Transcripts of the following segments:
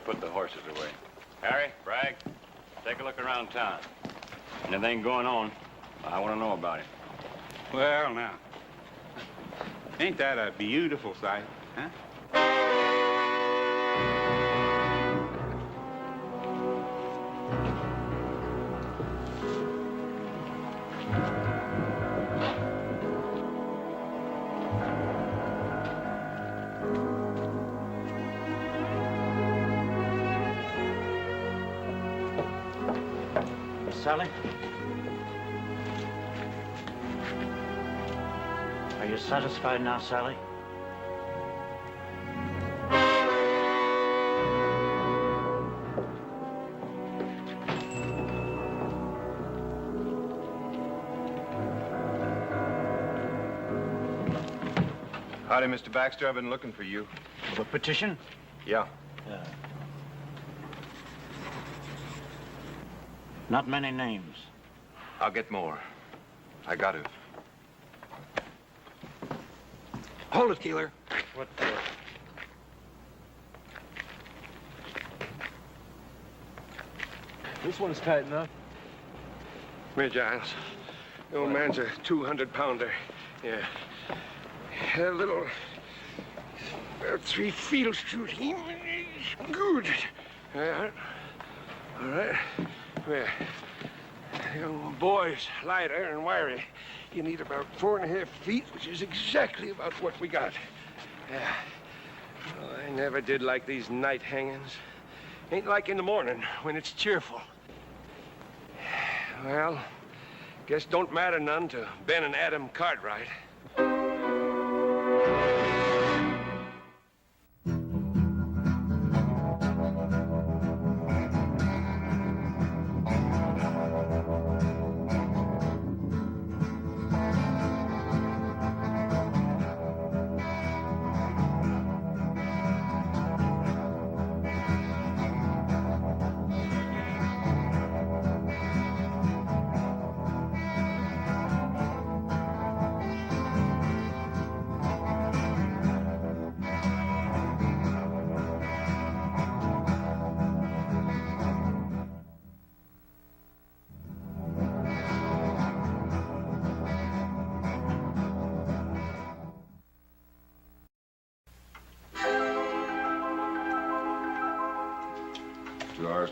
put the horses away. Harry, Bragg, take a look around town. Anything going on, I want to know about it. Well, now, ain't that a beautiful sight, huh? Sally? Are you satisfied now, Sally? Howdy, Mr. Baxter. I've been looking for you. The petition? Yeah. Not many names. I'll get more. I got to. Hold it, Keeler. What? This one's tight enough. Here, Giles. The old man's a 200-pounder. Yeah. A little... about 3 field shooting. Good. Yeah. All right. Well, young boy's lighter and wiry. You need about 4.5 feet, which is exactly about what we got. Yeah. Well, I never did like these night hangings. Ain't like in the morning when it's cheerful. Well, guess don't matter none to Ben and Adam Cartwright.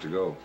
To go.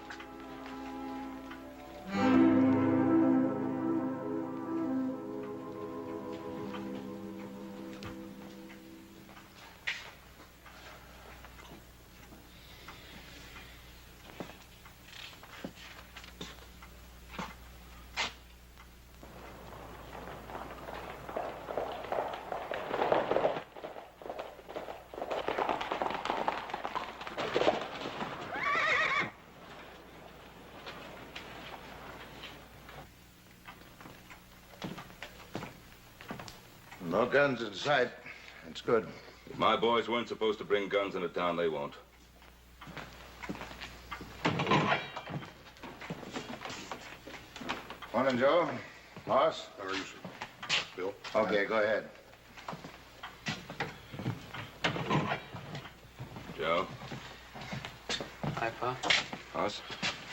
No guns in sight. That's good. If my boys weren't supposed to bring guns into town, they won't. Morning, Joe. Boss? How are you, sir? Bill? Okay, go ahead. Joe? Hi, Pa. Us?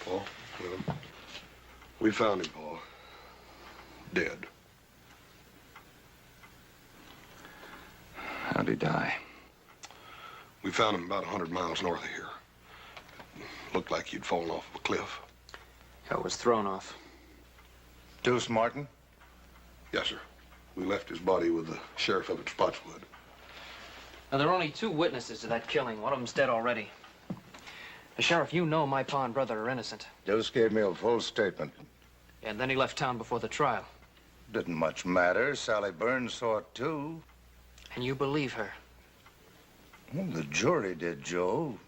Paul, with him. We found him, Paul. Dead. How'd he die? We found him about 100 miles north of here. Looked like he'd fallen off a cliff. I was thrown off. Deuce Martin? Yes, sir. We left his body with the sheriff up at Spotswood. Now, there are only 2 witnesses to that killing. One of them's dead already. Sheriff, you know my pa and brother are innocent. Deuce gave me a full statement. And then he left town before the trial. Didn't much matter. Sally Burns saw it, too. And you believe her? Well, the jury did, Joe.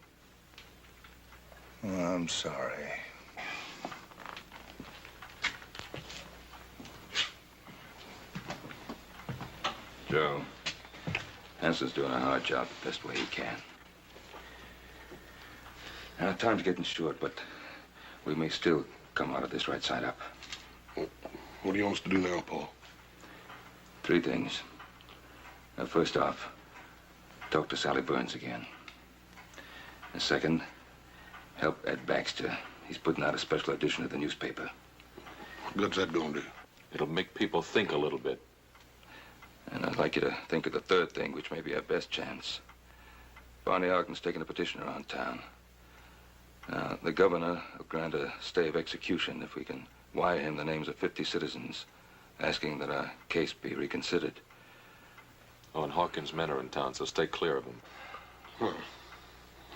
Oh, I'm sorry. Joe, Hanson's doing a hard job the best way he can. Now, time's getting short, but we may still come out of this right side up. Well, what do you want us to do now, Paul? 3 things. Now, first off, talk to Sally Burns again. And second, Help Ed Baxter. He's putting out a special edition of the newspaper. What good's that gonna do? It'll make people think a little bit. And I'd like you to think of the third thing, which may be our best chance. Barney Ogden's taking a petition around town. Now, the governor will grant a stay of execution if we can wire him the names of 50 citizens, asking that our case be reconsidered. Oh, and Hawkins' men are in town, so stay clear of them. Well,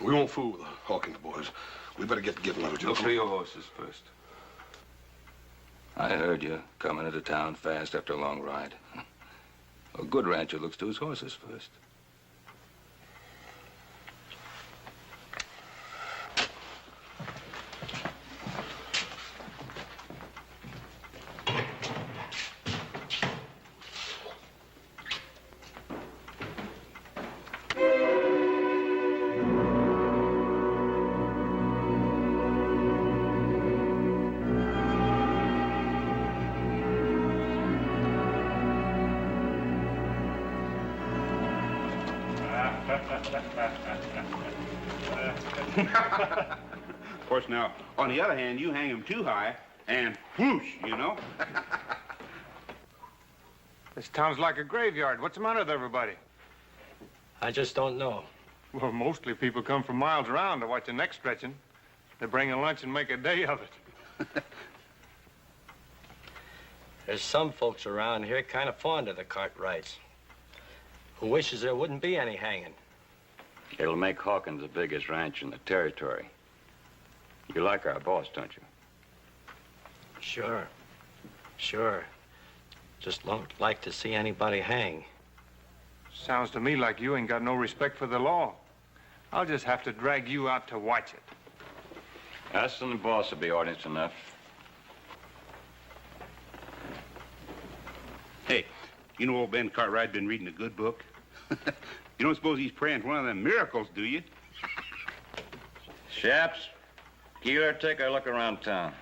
we won't fool with the Hawkins boys. We better get to giving low, Joe. Look for your horses first. I heard you coming into town fast after a long ride. A good rancher looks to his horses first. Of course, now, on the other hand, you hang him too high, and whoosh, you know? This town's like a graveyard. What's the matter with everybody? I just don't know. Well, mostly people come from miles around to watch the neck stretching. They bring a lunch and make a day of it. There's some folks around here kind of fond of the Cartwrights, who wishes there wouldn't be any hanging. It'll make Hawkins the biggest ranch in the territory. You like our boss, don't you? Sure. Sure. Just don't like to see anybody hang. Sounds to me like you ain't got no respect for the law. I'll just have to drag you out to watch it. Us and the boss will be audience enough. Hey, you know old Ben Cartwright been reading a good book? You don't suppose he's praying for one of them miracles, do you? Chaps, Keeler, take a look around town.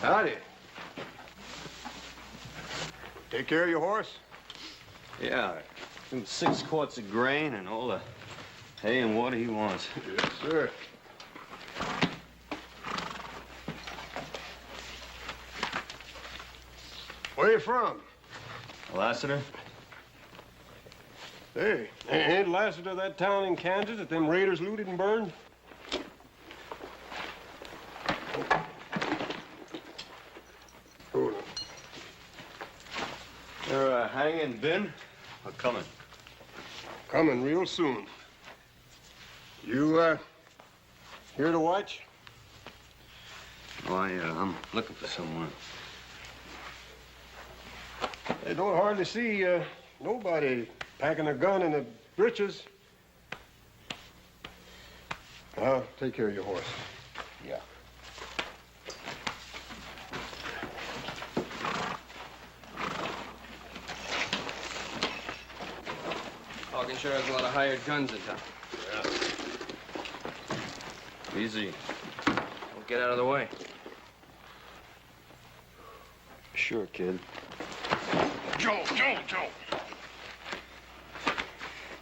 Howdy. Take care of your horse? Yeah, give him 6 quarts of grain and all the hay and water he wants. Yes, sir. Where you from? Lassiter? Hey, ain't Lassiter that town in Kansas that them raiders looted and burned? They're hanging Ben or coming? Coming real soon. You, here to watch? Oh, I'm looking for someone. They don't hardly see, nobody packing a gun in the breeches. I'll take care of your horse. Yeah. Hawkins sure has a lot of hired guns in town. Yeah. Easy. Don't get out of the way. Sure, kid. Joe!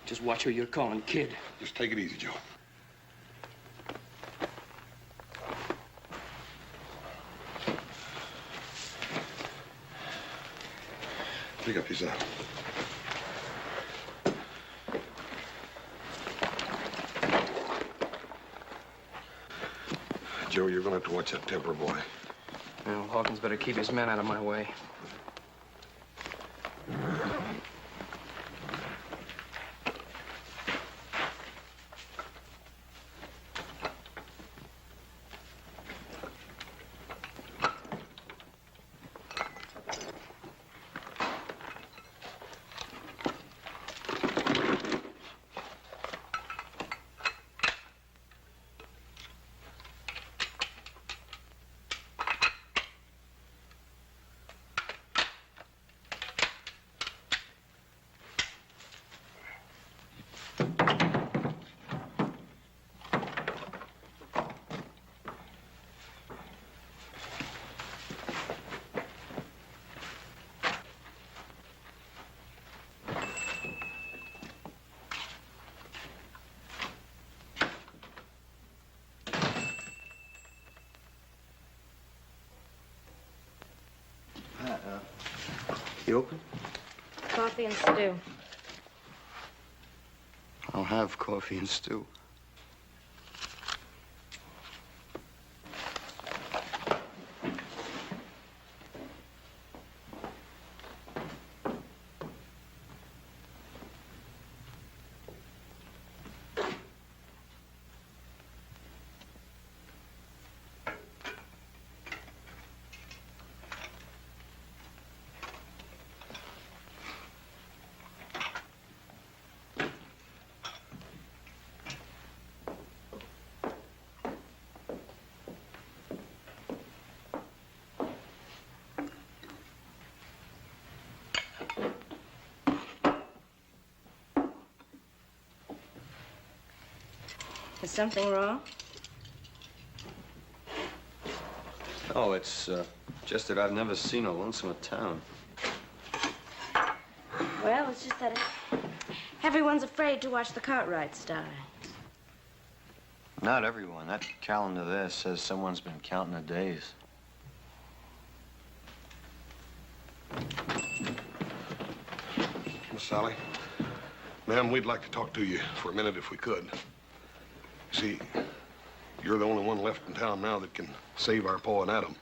Just watch who you're calling, kid. Just take it easy, Joe. Pick up your saddle. Joe, you're gonna have to watch that temper, boy. Well, Hawkins better keep his men out of my way. You open? Coffee and stew. I'll have coffee and stew. Is something wrong? No, it's just that I've never seen a lonesomer town. Well, it's just that everyone's afraid to watch the Cartwrights die. Not everyone. That calendar there says someone's been counting the days. Miss Sally, ma'am, we'd like to talk to you for a minute if we could. See, you're the only one left in town now that can save our Pa and Adam.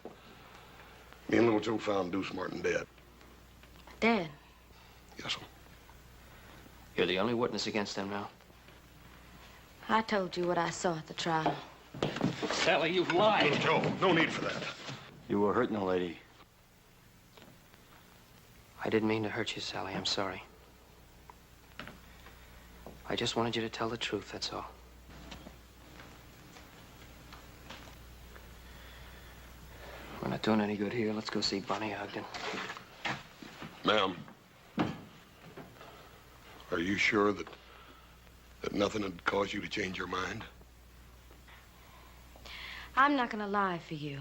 Me and little Joe found Deuce Martin dead. Dead? Yes, sir. You're the only witness against them now. I told you what I saw at the trial. Sally, you've lied. Joe, no need for that. You were hurting a lady. I didn't mean to hurt you, Sally. I'm sorry. I just wanted you to tell the truth, that's all. We're not doing any good here. Let's go see Bonnie Ogden. Ma'am, are you sure that nothing had caused you to change your mind? I'm not gonna lie for you.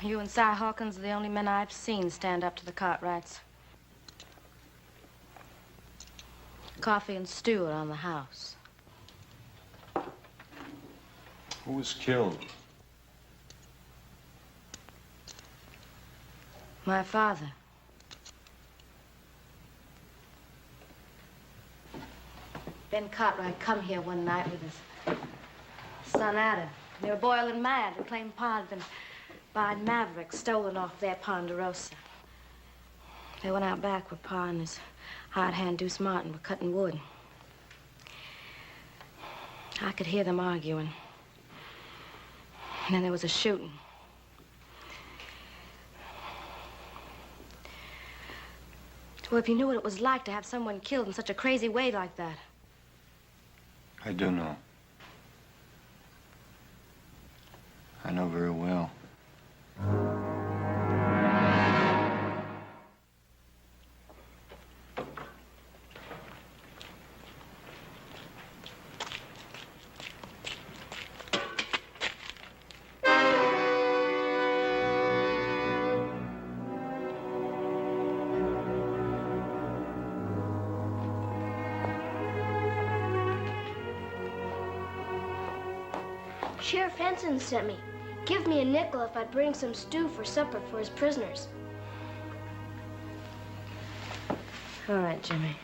You and Si Hawkins are the only men I've seen stand up to the Cartwrights. Coffee and stew around the house. Who was killed? My father. Ben Cartwright come here one night with his son Adam. They were boiling mad and claimed Pa had been buying Mavericks stolen off their Ponderosa. They went out back where Pa and his hired hand Deuce Martin were cutting wood. I could hear them arguing. And then there was a shooting. Well, if you knew what it was like to have someone killed in such a crazy way like that. I do know. I know very well. Sheriff Henson sent me. Give me a nickel if I'd bring some stew for supper for his prisoners. All right, Jimmy.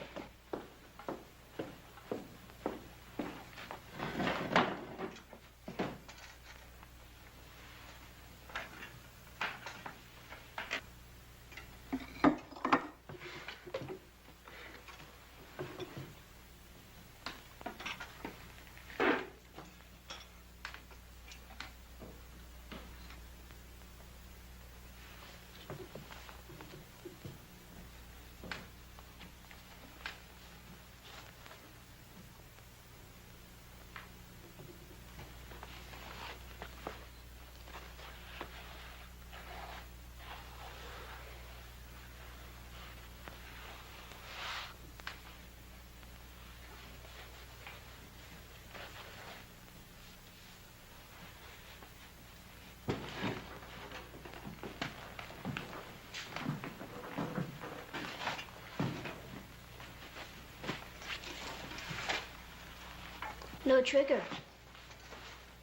No trigger.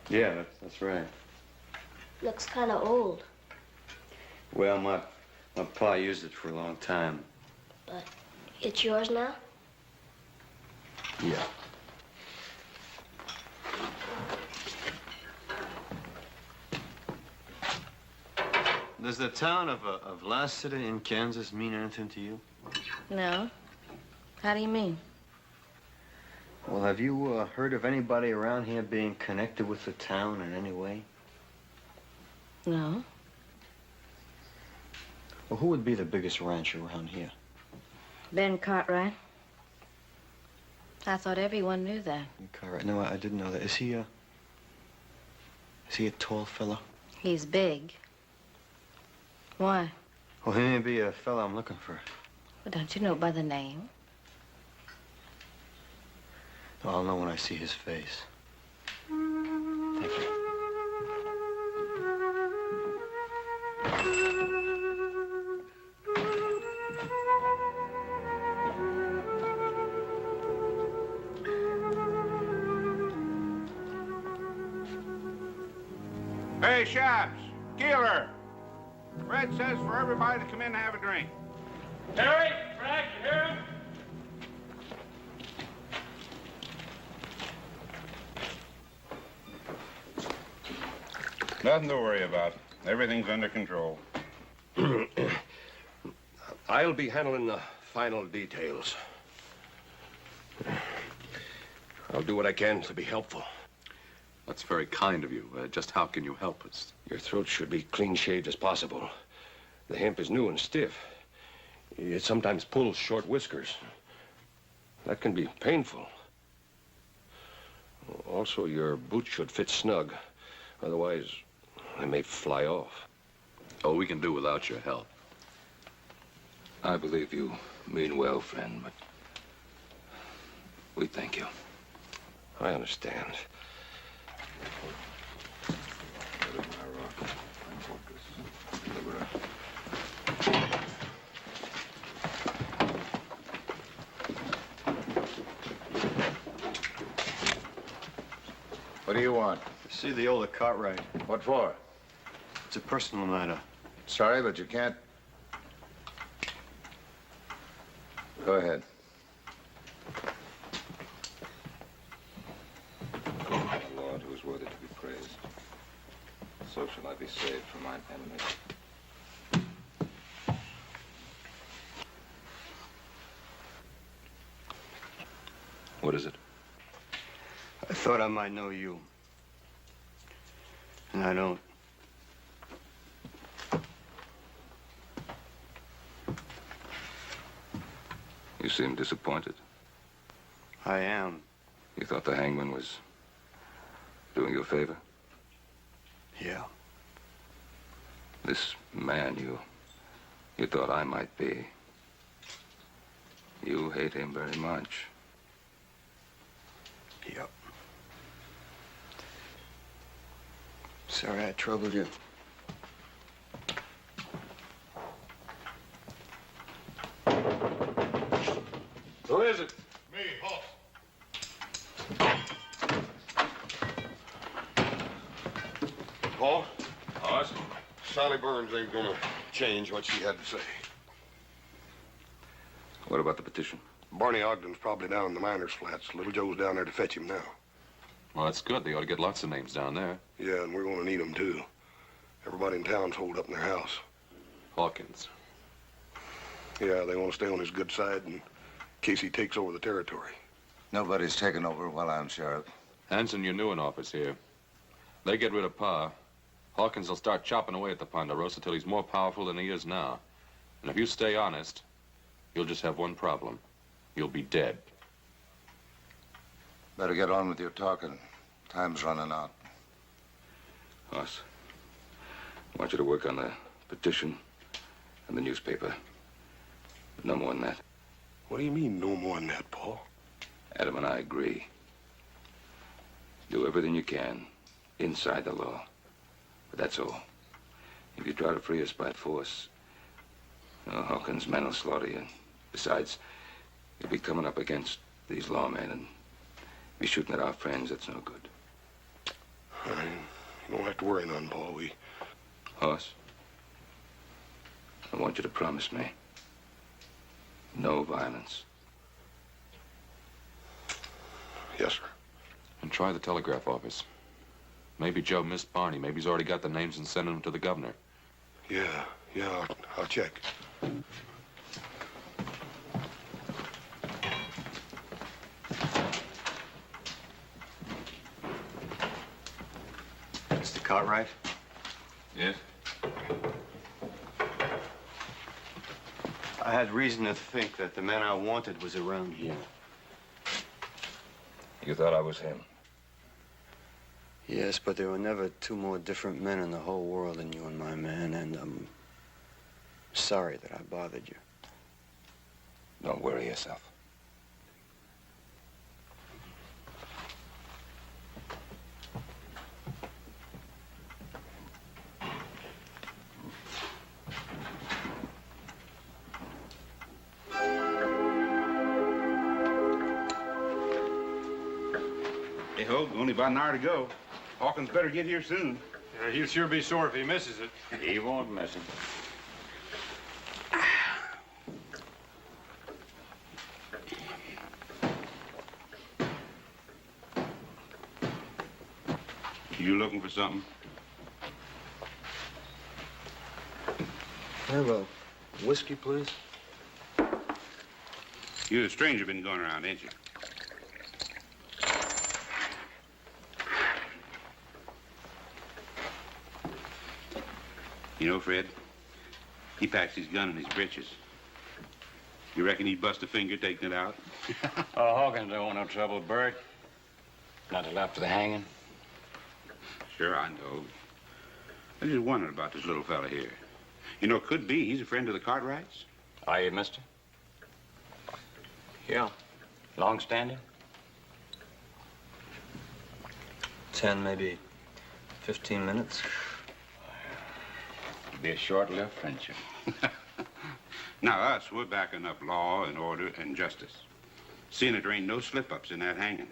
Yeah, that's right. Looks kind of old. Well, my pa used it for a long time. But it's yours now? Yeah. Does the town of Lassiter in Kansas mean anything to you? No. How do you mean? Well, have you heard of anybody around here being connected with the town in any way? No. Well, who would be the biggest rancher around here? Ben Cartwright. I thought everyone knew that. Cartwright? No, I didn't know that. Is he a tall fella? He's big. Why? Well, he may be a fella I'm looking for. Well, don't you know by the name? I'll know when I see his face. Thank you. Hey, Shops, Keeler. Red says for everybody to come in and have a drink. Harry, Frank, you hear him? Nothing to worry about. Everything's under control. I'll be handling the final details. I'll do what I can to be helpful. That's very kind of you. Just how can you help us? Your throat should be clean shaved as possible. The hemp is new and stiff. It sometimes pulls short whiskers. That can be painful. Also, your boots should fit snug. Otherwise, they may fly off. Oh, we can do without your help. I believe you mean well, friend, but we thank you. I understand. What do you want? See the older Cartwright. What for? It's a personal matter. Sorry, but you can't. Go ahead. The Lord who is worthy to be praised. So shall I be saved from mine enemies. What is it? I thought I might know you. And I don't. You seem disappointed. I am. You thought the hangman was doing you a favor? Yeah. This man you thought I might be. You hate him very much. Yep. Sorry I troubled you. Who is it? Me, Hoss. Sally Burns ain't gonna change what she had to say. What about the petition? Barney Ogden's probably down in the miners' flats. Little Joe's down there to fetch him now. Well, that's good. They ought to get lots of names down there. Yeah, and we're gonna need them, too. Everybody in town's holed up in their house. Hawkins. Yeah, they want to stay on his good side in case he takes over the territory. Nobody's taken over while I'm sheriff. Hanson, you're new in office here. They get rid of Pa. Hawkins will start chopping away at the Ponderosa till he's more powerful than he is now. And if you stay honest, you'll just have one problem. You'll be dead. Better get on with your talking. Time's running out. Hoss, I want you to work on the petition and the newspaper. But no more than that. What do you mean, no more than that, Paul? Adam and I agree. Do everything you can inside the law. But that's all. If you try to free us by force, Hawkins' men will slaughter you. Besides, you'll be coming up against these lawmen and be shooting at our friends. That's no good. You don't have to worry none, Paul. Hoss, I want you to promise me no violence. Yes, sir. And try the telegraph office. Maybe Joe missed Barney. Maybe he's already got the names and sending them to the governor. Yeah, I'll check. Mr. Cartwright? Yes? I had reason to think that the man I wanted was around here. You thought I was him? Yes, but there were never two more different men in the whole world than you and my man, and I'm sorry that I bothered you. Don't worry yourself. Hey, Hogue, only about an hour to go. Hawkins better get here soon. He'll sure be sore if he misses it. He won't miss him. You looking for something? Have a whiskey, please? You're a stranger been going around, ain't you? You know, Fred, he packs his gun in his breeches. You reckon he'd bust a finger taking it out? Oh, Hawkins don't want no trouble, Bert. Not till after the hanging. Sure, I know. I just wondered about this little fella here. You know, it could be he's a friend of the Cartwrights. Are you, mister? Yeah. Long standing? 10, maybe 15 minutes. It'll be a short-lived friendship. Now, us, we're backing up law and order and justice. Seeing that there ain't no slip-ups in that hanging.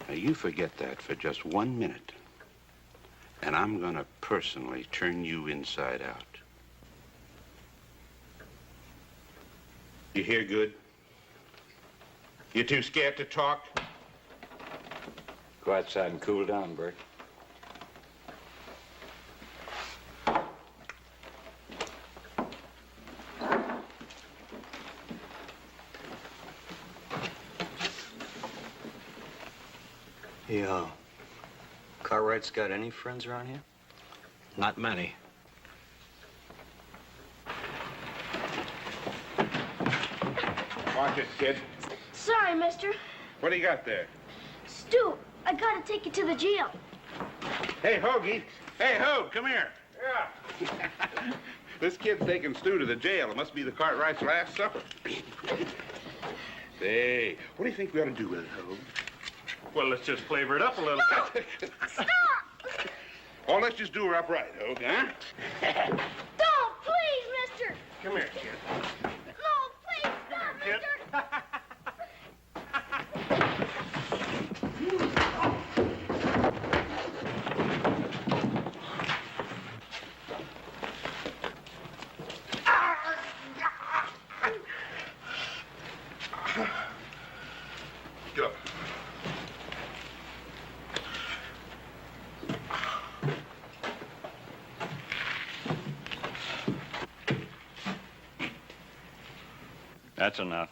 Now, you forget that for just 1 minute, and I'm gonna personally turn you inside out. You hear good? You too scared to talk? Go outside and cool down, Bert. Yeah. Cartwright's got any friends around here? Not many. Watch it, kid. Sorry, mister. What do you got there? Stu, I gotta take you to the jail. Hey, Hoagie. Hey, Hogue, come here. Yeah. This kid's taking Stu to the jail. It must be the Cartwright's last supper. Say, what do you think we ought to do with it, Hogue? Well, let's just flavor it up a little. Stop! Oh, let's just do her up right, Hogue, huh? Don't, please, mister. Come here, kid. No, please, stop, Kid. mister. That's enough.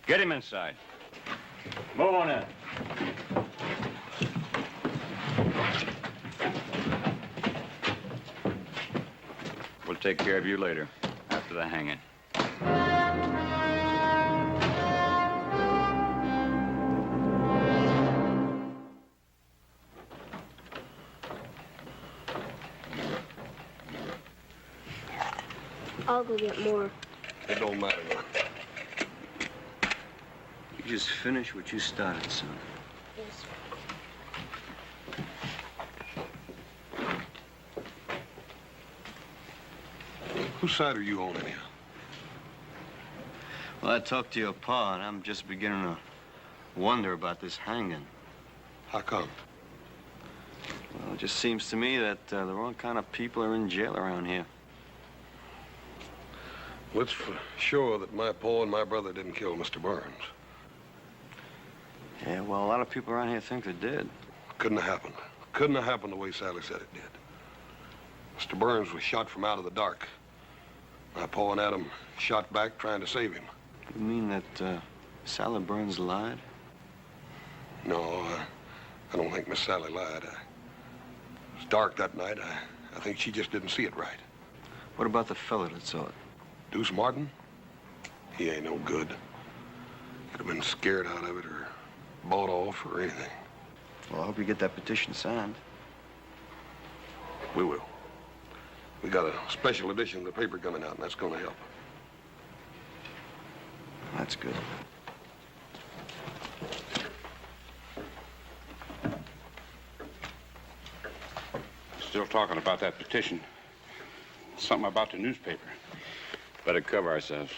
Get him inside. Move on in. We'll take care of you later, after the hanging. I'll go get more. It don't matter. You just finish what you started, son. Yes. Whose side are you on, anyhow? Well, I talked to your pa, and I'm just beginning to wonder about this hanging. How come? Well, it just seems to me that the wrong kind of people are in jail around here. Well, it's for sure that my pa and my brother didn't kill Mr. Burns. Yeah, well, a lot of people around here think they did. Couldn't have happened. Couldn't have happened the way Sally said it did. Mr. Burns was shot from out of the dark. My pa and Adam shot back trying to save him. You mean that Sally Burns lied? No, I don't think Miss Sally lied. It was dark that night. I think she just didn't see it right. What about the fella that saw it? Deuce Martin? He ain't no good. Could have been scared out of it or bought off or anything. Well, I hope you get that petition signed. We will. We got a special edition of the paper coming out, and that's going to help. That's good. Still talking about that petition. Something about the newspaper. Better cover ourselves.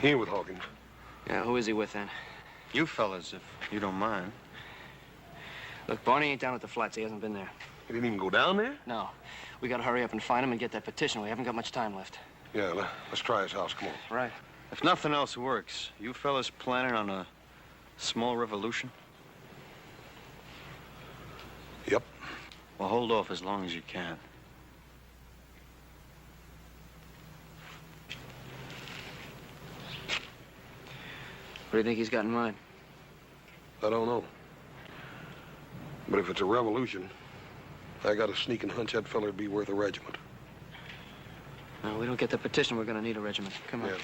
He ain't with Hawkins. Yeah, who is he with then? You fellas, if you don't mind. Look, Barney ain't down at the flats. He hasn't been there. He didn't even go down there? No. We gotta hurry up and find him and get that petition. We haven't got much time left. Yeah, let's try his house. Come on. Right. If nothing else works, you fellas planning on a small revolution? Yep. Well, hold off as long as you can. What do you think he's got in mind? I don't know. But if it's a revolution, I got a sneaking hunch that feller'd be worth a regiment. No, we don't get the petition, we're gonna need a regiment. Come on. Yeah.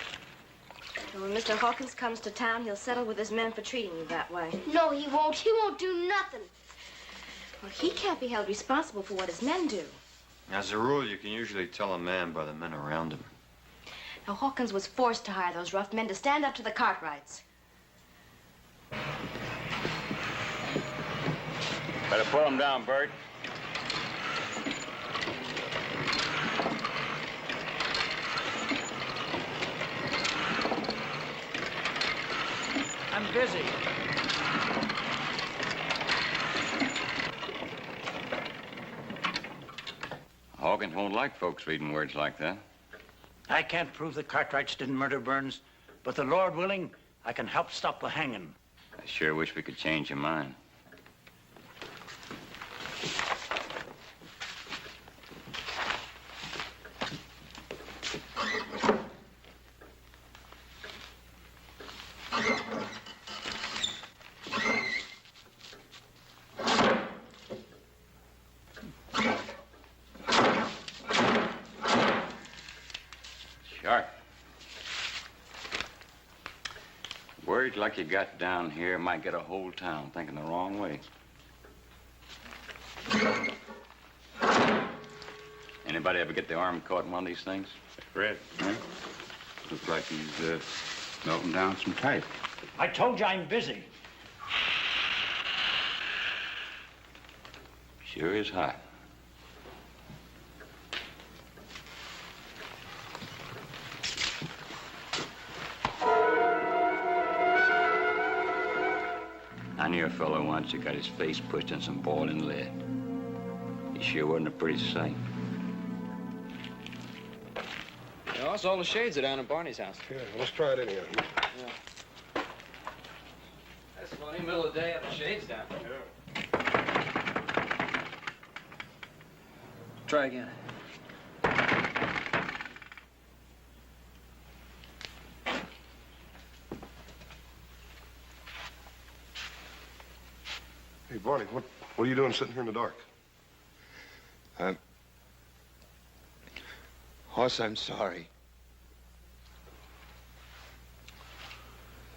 And when Mr. Hawkins comes to town, he'll settle with his men for treating you that way. No, he won't. He won't do nothing. Well, he can't be held responsible for what his men do. As a rule, you can usually tell a man by the men around him. Now, Hawkins was forced to hire those rough men to stand up to the Cartwrights. Better pull him down, Bert. I'm busy. Hawkins won't like folks reading words like that. I can't prove the Cartwrights didn't murder Burns, but the Lord willing, I can help stop the hanging. I sure wish we could change your mind. Sharp. Words like you got down here might get a whole town thinking the wrong way. Anybody ever get the arm caught in one of these things? Red. Huh? Looks like he's melting down some type. I told you I'm busy. Sure is hot. I knew a fellow once who got his face pushed in some boiling lead. He sure wasn't a pretty sight. Notice all the shades are down in Barney's house. Yeah, let's try it anyhow. Yeah. That's funny, middle of the day, have the shades down. Yeah. Try again. Hey, Barney, what are you doing sitting here in the dark? Hoss, I'm sorry.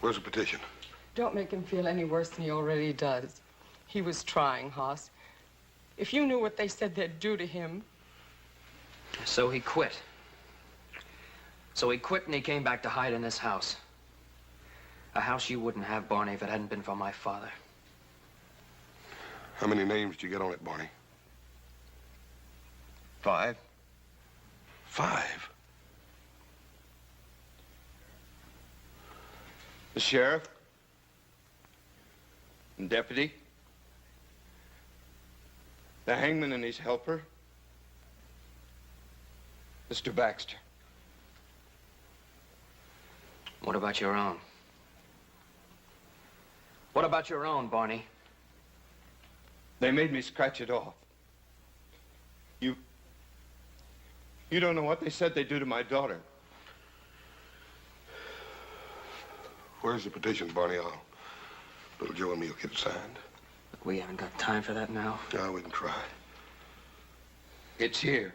Where's the petition? Don't make him feel any worse than he already does. He was trying, Hoss. If you knew what they said they'd do to him. So he quit. So he quit and he came back to hide in this house. A house you wouldn't have, Barney, if it hadn't been for my father. How many names did you get on it, Barney? 5. 5? The sheriff. And deputy. The hangman and his helper. Mr. Baxter. What about your own? What about your own, Barney? They made me scratch it off. You don't know what they said they'd do to my daughter. Where's the petition, Barney? Little Joe and me will get it signed. Look, we haven't got time for that now. No, we can try. It's here.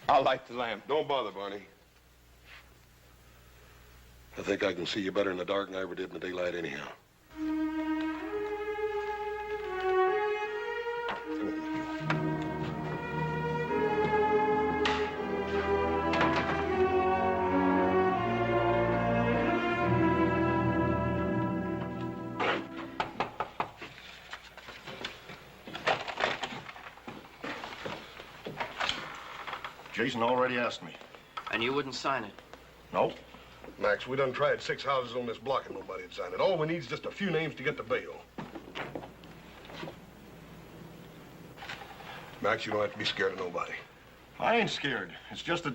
I'll light the lamp. Don't bother, Barney. I think I can see you better in the dark than I ever did in the daylight anyhow. Jason already asked me. And you wouldn't sign it? Nope. Max, we done tried 6 houses on this block and nobody had signed it. All we need is just a few names to get the bail. Max, you don't have to be scared of nobody. I ain't scared. It's just that...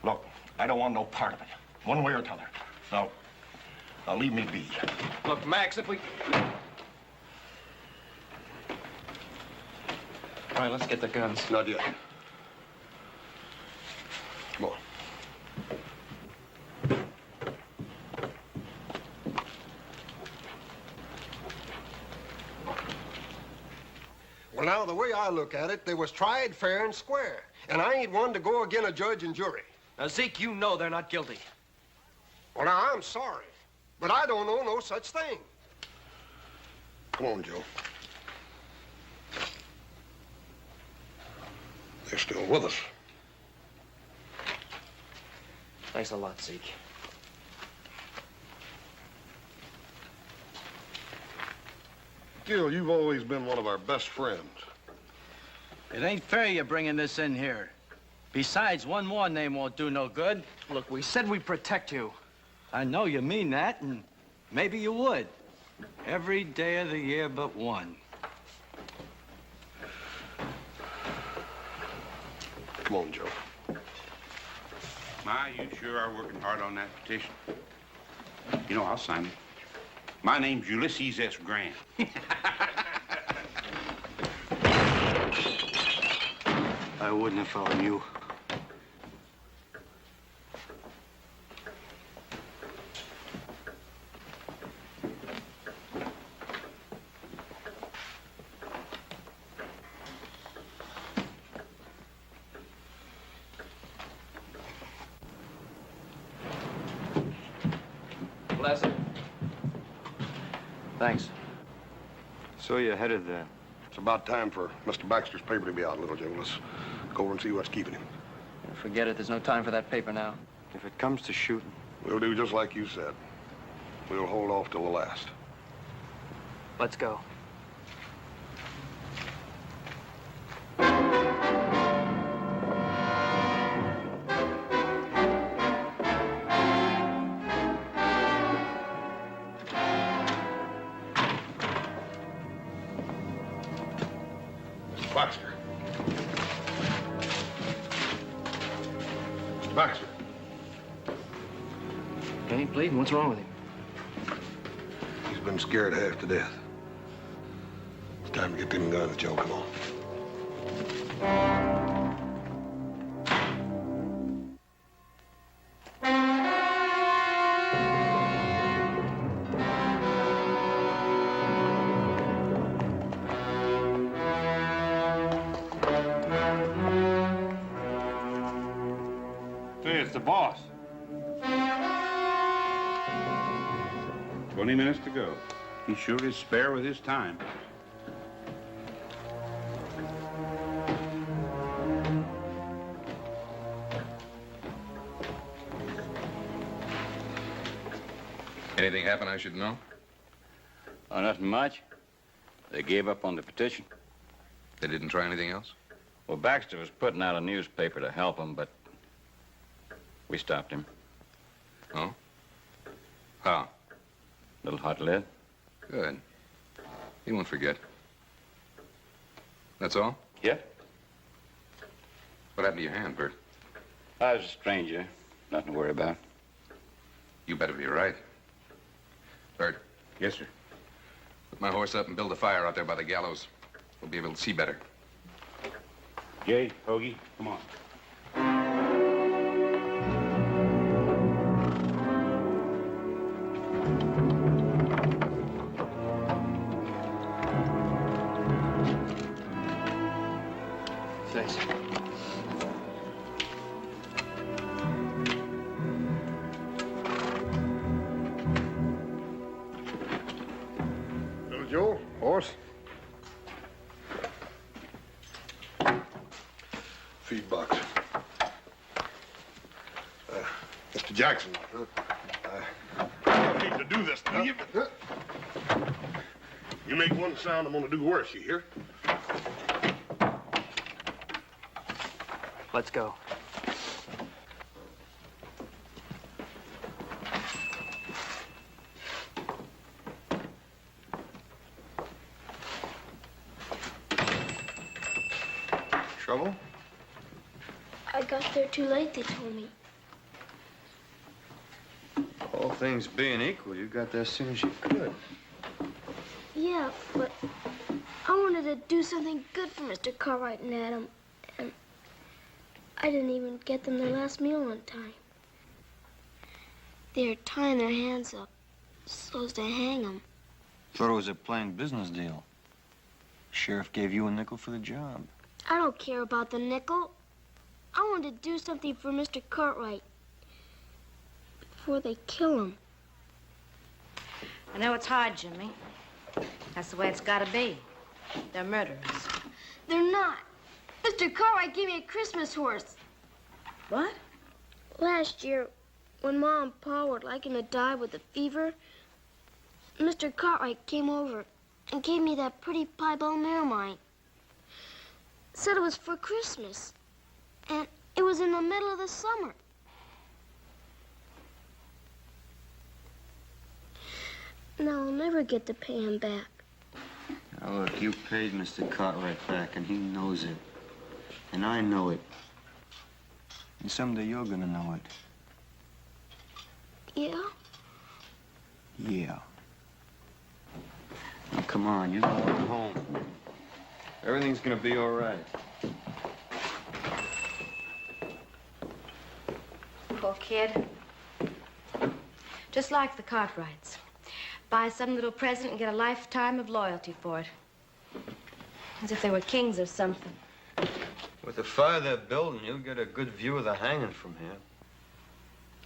Look, I don't want no part of it. One way or t'other. Now leave me be. Look, Max, if we... All right, let's get the guns. Not yet. Come on. Well, now, the way I look at it, they was tried fair and square. And I ain't one to go again a judge and jury. Now, Zeke, you know they're not guilty. Well, now, I'm sorry. But I don't know no such thing. Come on, Joe. They're still with us. Thanks a lot, Zeke. Gil, you've always been one of our best friends. It ain't fair you're bringing this in here. Besides, one more name won't do no good. Look, we said we'd protect you. I know you mean that, and maybe you would. Every day of the year but one. Come on, Joe. Ma, you sure are working hard on that petition. You know, I'll sign it. My name's Ulysses S. Grant. I wouldn't have followed you. Bless it. Thanks. So you're headed there. It's about time for Mr. Baxter's paper to be out, little Joe. Let's go over and see what's keeping him. Forget it. There's no time for that paper now. If it comes to shooting. We'll do just like you said. We'll hold off till the last. Let's go. Baxter. Mr. Baxter. Okay, bleeding. What's wrong with him? He's been scared half to death. It's time to get them guns, Joe. Come on. Hey, it's the boss. 20 minutes to go. He sure is spare with his time. Anything happen I should know? Oh, nothing much. They gave up on the petition. They didn't try anything else? Well, Baxter was putting out a newspaper to help him, but we stopped him. Oh? How? Little hot lead. Good. He won't forget. That's all? Yeah. What happened to your hand, Bert? I was a stranger. Nothing to worry about. You better be right. Bert. Yes, sir. Put my horse up and build a fire out there by the gallows. We'll be able to see better. Jay, Hoagie, come on. Thanks. Little Joe, horse. Feed box. Mr. Jackson. You don't need to do this, do you? You make one sound, I'm gonna do worse, you hear? Let's go. Trouble? I got there too late, they told me. All things being equal, you got there as soon as you could. Yeah, but I wanted to do something good for Mr. Cartwright and Adam, and I didn't even get them their last meal on time. They're tying their hands up so as to hang them. Thought it was a plain business deal. Sheriff gave you a nickel for the job. I don't care about the nickel. I want to do something for Mr. Cartwright before they kill him. I know it's hard, Jimmy. That's the way it's got to be. They're murderers. They're not. Mr. Cartwright gave me a Christmas horse. What? Last year, when Ma and Pa were liking to die with a fever, Mr. Cartwright came over and gave me that pretty piebald mare of mine. Said it was for Christmas. And it was in the middle of the summer. Now I'll never get to pay him back. Now look, you paid Mr. Cartwright back, and he knows it. And I know it. And someday you're gonna know it. Yeah? Yeah. Now, come on, you're going home. Everything's gonna be all right. Poor kid. Just like the Cartwrights. Buy some little present and get a lifetime of loyalty for it. As if they were kings or something. With the fire they're building, you'll get a good view of the hanging from here.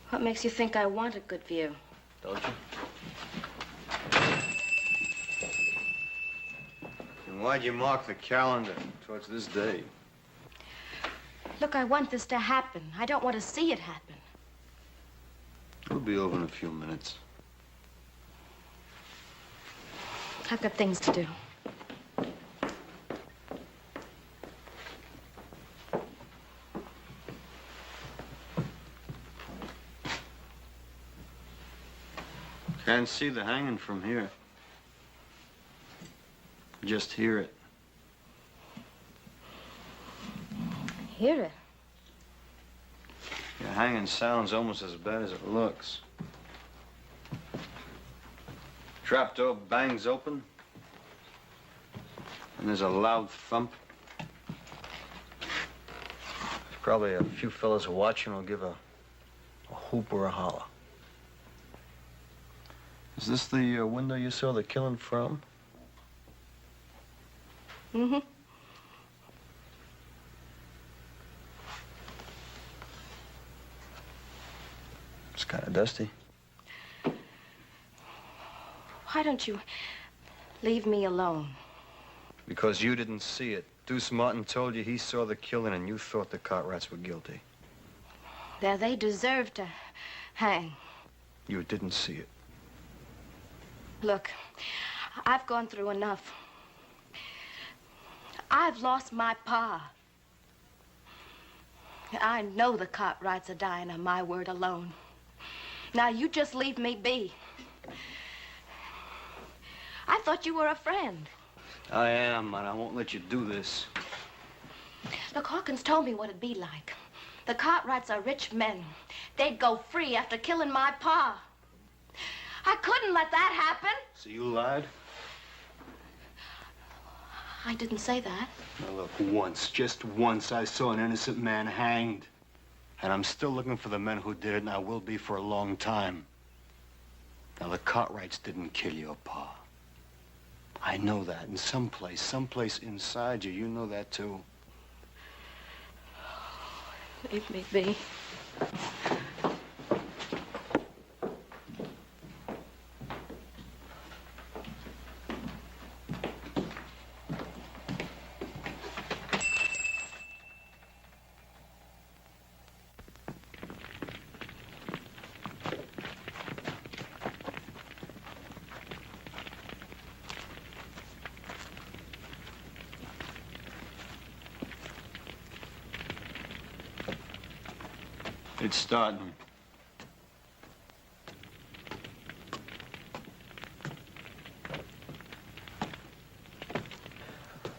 What makes you think I want a good view? Don't you? And why'd you mark the calendar towards this day? Look, I want this to happen. I don't want to see it happen. It'll be over in a few minutes. I've got things to do. Can't see the hanging from here. Just hear it. hear it. Your hanging sounds almost as bad as it looks. Trapdoor bangs open, and there's a loud thump. Probably a few fellas watching will give a whoop or a holler. Is this the window you saw the killing from? Mm-hmm. It's kind of dusty. Why don't you leave me alone? Because you didn't see it. Deuce Martin told you he saw the killing and you thought the Cartwrights were guilty. There, they deserve to hang. You didn't see it. Look, I've gone through enough. I've lost my pa. I know the Cartwrights are dying on my word alone. Now, you just leave me be. I thought you were a friend. I am, and I won't let you do this. Look, Hawkins told me what it'd be like. The Cartwrights are rich men. They'd go free after killing my pa. I couldn't let that happen. So you lied? I didn't say that. Now look, once, just once, I saw an innocent man hanged. And I'm still looking for the men who did it, and I will be for a long time. Now, the Cartwrights didn't kill your pa. I know that. And someplace inside you, you know that too. Leave me be. It's starting.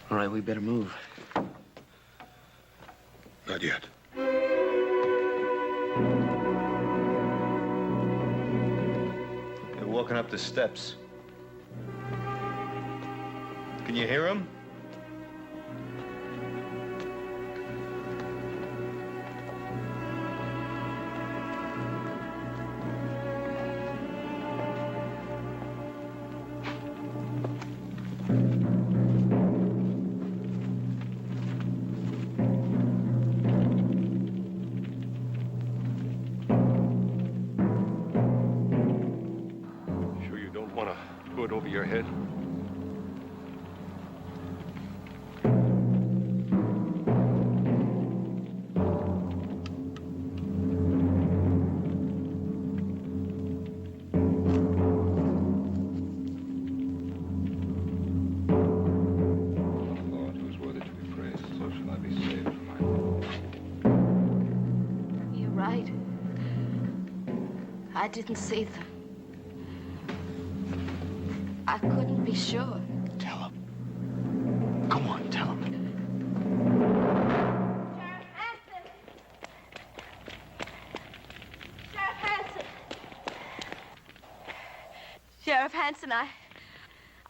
All right, we better move. Not yet. They're walking up the steps. Can you hear them? Over your head. Lord, who's worthy to be praised, so shall I be saved from my... You're right. I didn't see them. I couldn't be sure. Tell him. Go on, tell him. Sheriff Hanson! Sheriff Hanson,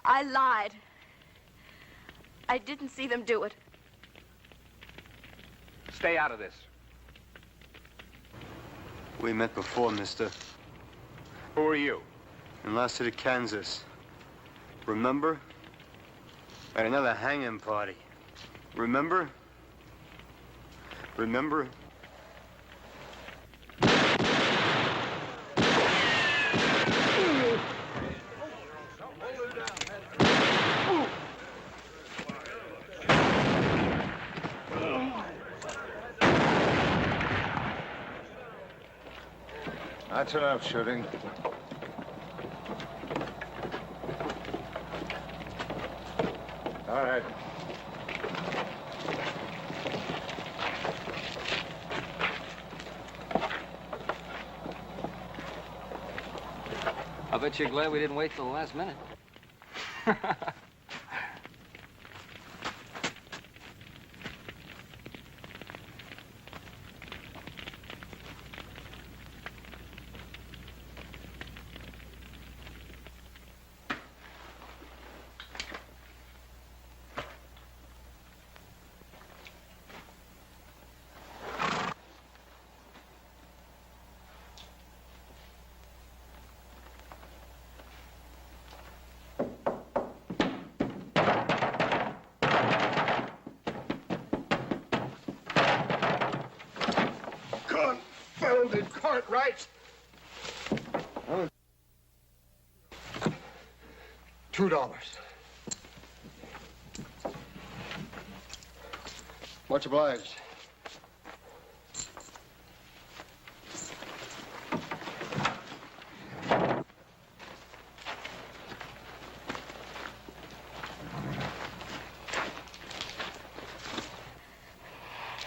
I lied. I didn't see them do it. Stay out of this. We met before, mister. Who are you? In Lost City, Kansas. Remember? At another hanging party. Remember? Remember? That's enough shooting. All right. I bet you're glad we didn't wait till the last minute. 200 Cartwrights. $2. Much obliged.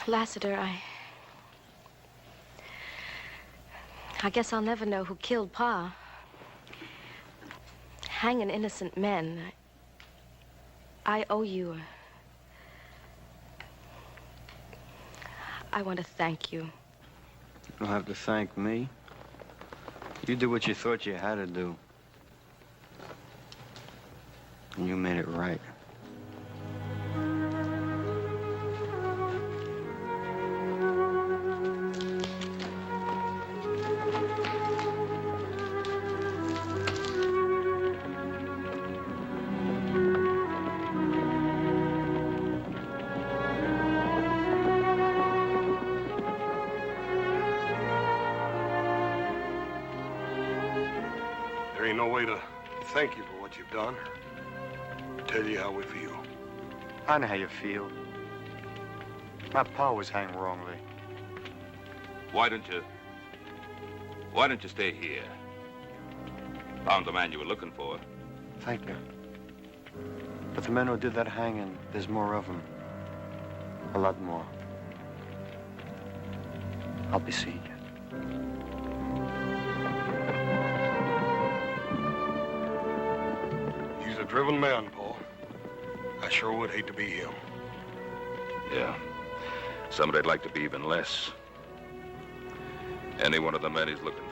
Lassiter, I guess I'll never know who killed Pa. Hanging innocent men. I owe you. I want to thank you. You don't have to thank me. You did what you thought you had to do. And you made it right. There ain't no way to thank you for what you've done or tell you how we feel. I know how you feel. My pa was hanged wrongly. Why don't you stay here? Found the man you were looking for. Thank you. But the men who did that hanging, there's more of them. A lot more. I'll be seeing you. He's a driven man, Paul. I sure would hate to be him. Yeah. Somebody'd like to be even less. Any one of the men he's looking